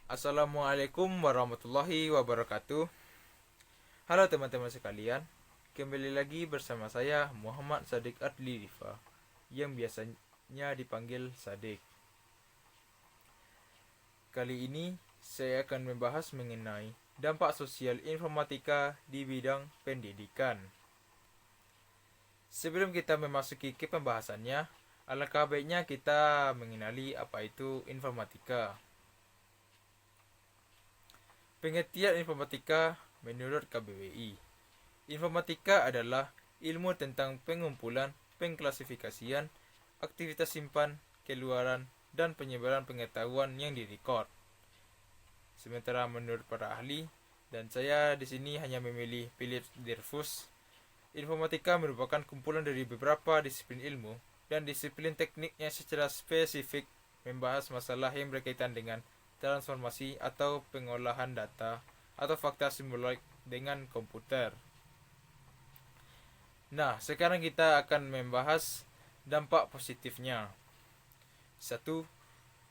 Assalamualaikum warahmatullahi wabarakatuh. Halo teman-teman sekalian, kembali lagi bersama saya Muhammad Sadik Adli Rifa, yang biasanya dipanggil Sadik. Kali ini saya akan membahas mengenai dampak sosial informatika di bidang pendidikan. Sebelum kita memasuki ke pembahasannya, alangkah baiknya kita mengenali apa itu informatika. Pengertian informatika menurut KBWI. Informatika adalah ilmu tentang pengumpulan, pengklasifikasian, aktivitas simpan, keluaran, dan penyebaran pengetahuan yang direkod. Sementara menurut para ahli, dan saya di sini hanya memilih Philip Dreyfus, informatika merupakan kumpulan dari beberapa disiplin ilmu dan disiplin teknik yang secara spesifik membahas masalah yang berkaitan dengan transformasi atau pengolahan data atau fakta simbolik dengan komputer. Nah, sekarang kita akan membahas dampak positifnya. Satu,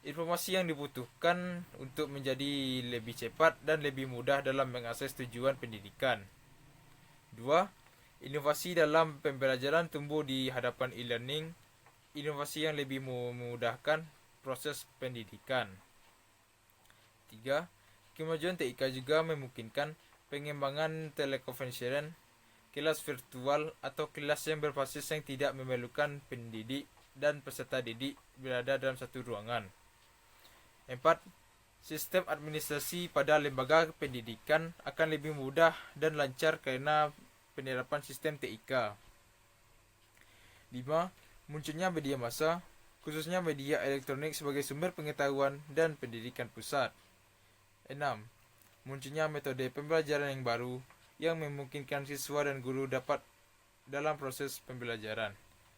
informasi yang dibutuhkan untuk menjadi lebih cepat dan lebih mudah dalam mengakses tujuan pendidikan. Dua, inovasi dalam pembelajaran tumbuh di hadapan e-learning, inovasi yang lebih memudahkan proses pendidikan. 3. Kemajuan TIK juga memungkinkan pengembangan telekonferensian, kelas virtual atau kelas yang berbasis yang tidak memerlukan pendidik dan peserta didik berada dalam satu ruangan. 4. Sistem administrasi pada lembaga pendidikan akan lebih mudah dan lancar karena penerapan sistem TIK. 5. Munculnya media massa, khususnya media elektronik sebagai sumber pengetahuan dan pendidikan pusat. 6. Munculnya metode pembelajaran yang baru yang memungkinkan siswa dan guru dapat dalam proses pembelajaran.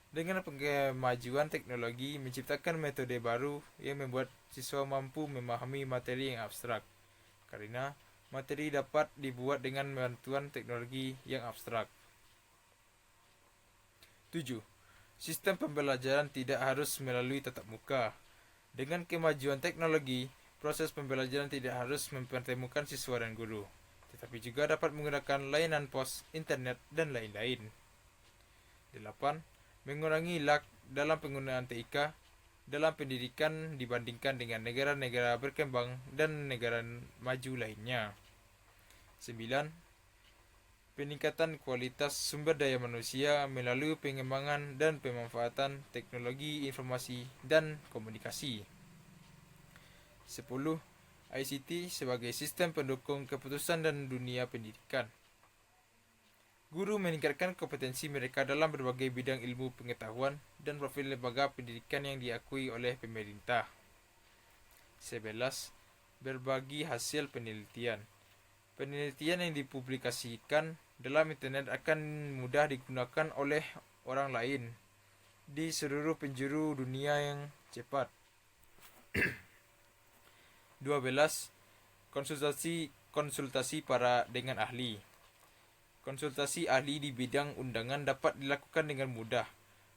Dengan kemajuan teknologi menciptakan metode baru yang membuat siswa mampu memahami materi yang abstrak, karena materi dapat dibuat dengan bantuan teknologi yang abstrak. 7. Sistem pembelajaran tidak harus melalui tatap muka. Dengan kemajuan teknologi, proses pembelajaran tidak harus mempertemukan siswa dan guru, tetapi juga dapat menggunakan layanan pos, internet, dan lain-lain. 8. Mengurangi lag dalam penggunaan TIK dalam pendidikan dibandingkan dengan negara-negara berkembang dan negara maju lainnya. 9. Peningkatan kualitas sumber daya manusia melalui pengembangan dan pemanfaatan teknologi informasi dan komunikasi. 10. ICT sebagai sistem pendukung keputusan dan dunia pendidikan. Guru meningkatkan kompetensi mereka dalam berbagai bidang ilmu pengetahuan dan profil lembaga pendidikan yang diakui oleh pemerintah. 11. Berbagi hasil penelitian. Penelitian yang dipublikasikan dalam internet akan mudah digunakan oleh orang lain di seluruh penjuru dunia yang cepat. 12. Konsultasi para dengan ahli. Konsultasi ahli di bidang undangan dapat dilakukan dengan mudah,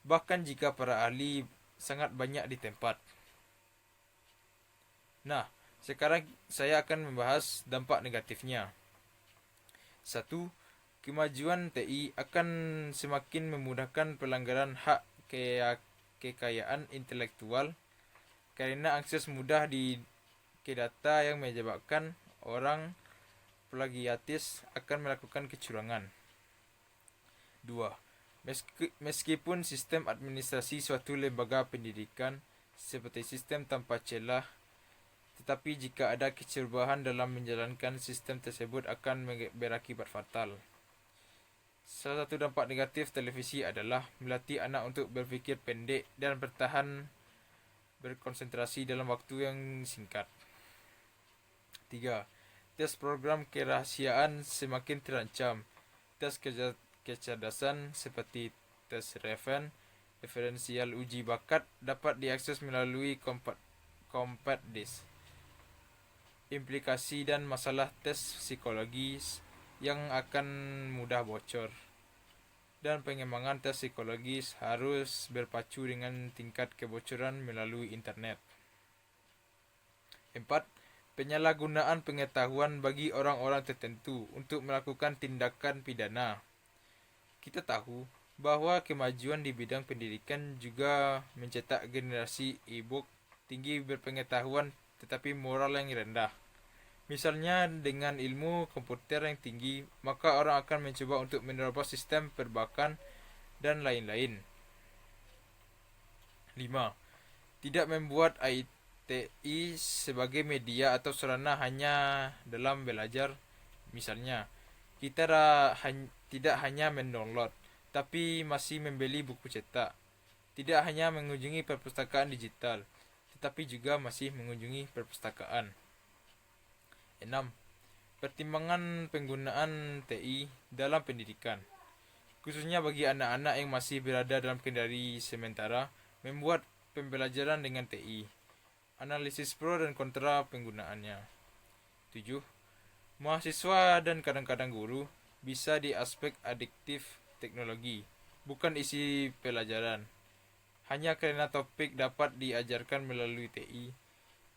bahkan jika para ahli sangat banyak di tempat. Nah, sekarang saya akan membahas dampak negatifnya. 1. Kemajuan TI akan semakin memudahkan pelanggaran hak kekayaan intelektual karena akses mudah ke data yang menyebabkan orang plagiatis akan melakukan kecurangan. 2. Meskipun sistem administrasi suatu lembaga pendidikan seperti sistem tanpa celah, tetapi jika ada kecerobohan dalam menjalankan sistem tersebut akan berakibat fatal. Salah satu dampak negatif televisi adalah melatih anak untuk berpikir pendek dan berkonsentrasi dalam waktu yang singkat. 3. Tes program kerahasiaan semakin terancam. Tes kecerdasan seperti tes referensial uji bakat dapat diakses melalui compact disc. Implikasi dan masalah tes psikologis yang akan mudah bocor. Dan pengembangan tes psikologis harus berpacu dengan tingkat kebocoran melalui internet. 4. penyalahgunaan pengetahuan bagi orang-orang tertentu untuk melakukan tindakan pidana. Kita tahu bahwa kemajuan di bidang pendidikan juga mencetak generasi e-book tinggi berpengetahuan tetapi moral yang rendah. Misalnya dengan ilmu komputer yang tinggi, maka orang akan mencoba untuk menerobos sistem perbankan dan lain-lain. 5. Tidak membuat ITI sebagai media atau sarana hanya dalam belajar. Misalnya, kita tidak hanya mendownload, tapi masih membeli buku cetak. Tidak hanya mengunjungi perpustakaan digital, tetapi juga masih mengunjungi perpustakaan. 6. Pertimbangan penggunaan TI dalam pendidikan, khususnya bagi anak-anak yang masih berada dalam kendali sementara, membuat pembelajaran dengan TI. Analisis pro dan kontra penggunaannya. 7. Mahasiswa dan kadang-kadang guru bisa di aspek adiktif teknologi, bukan isi pelajaran. Hanya karena topik dapat diajarkan melalui TI,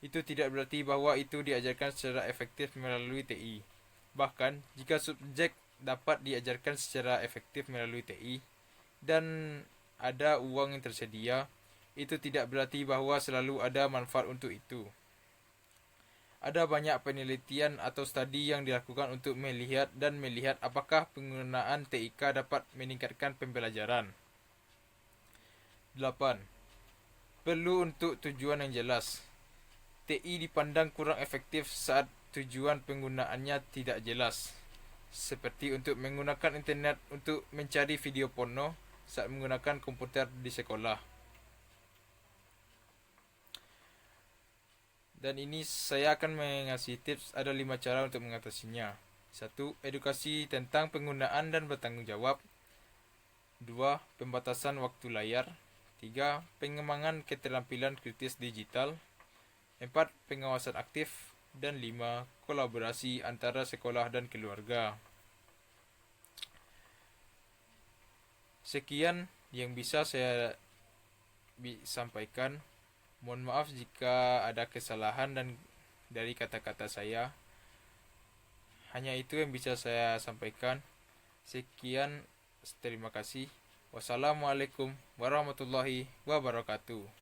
itu tidak berarti bahwa itu diajarkan secara efektif melalui TI. Bahkan, jika subjek dapat diajarkan secara efektif melalui TI dan ada uang yang tersedia, itu tidak berarti bahwa selalu ada manfaat untuk itu. Ada banyak penelitian atau studi yang dilakukan untuk melihat apakah penggunaan TIK dapat meningkatkan pembelajaran. 8. Perlu untuk tujuan yang jelas. TI dipandang kurang efektif saat tujuan penggunaannya tidak jelas, seperti untuk menggunakan internet untuk mencari video porno saat menggunakan komputer di sekolah. Dan ini saya akan mengasih tips, ada 5 cara untuk mengatasinya. 1. Edukasi tentang penggunaan dan bertanggung jawab. 2. Pembatasan waktu layar. 3. Pengembangan keterampilan kritis digital. 4. Pengawasan aktif. Dan 5. Kolaborasi antara sekolah dan keluarga. Sekian yang bisa saya sampaikan. Mohon maaf jika ada kesalahan dan dari kata-kata saya. Hanya itu yang bisa saya sampaikan. Sekian, terima kasih. Wassalamualaikum warahmatullahi wabarakatuh.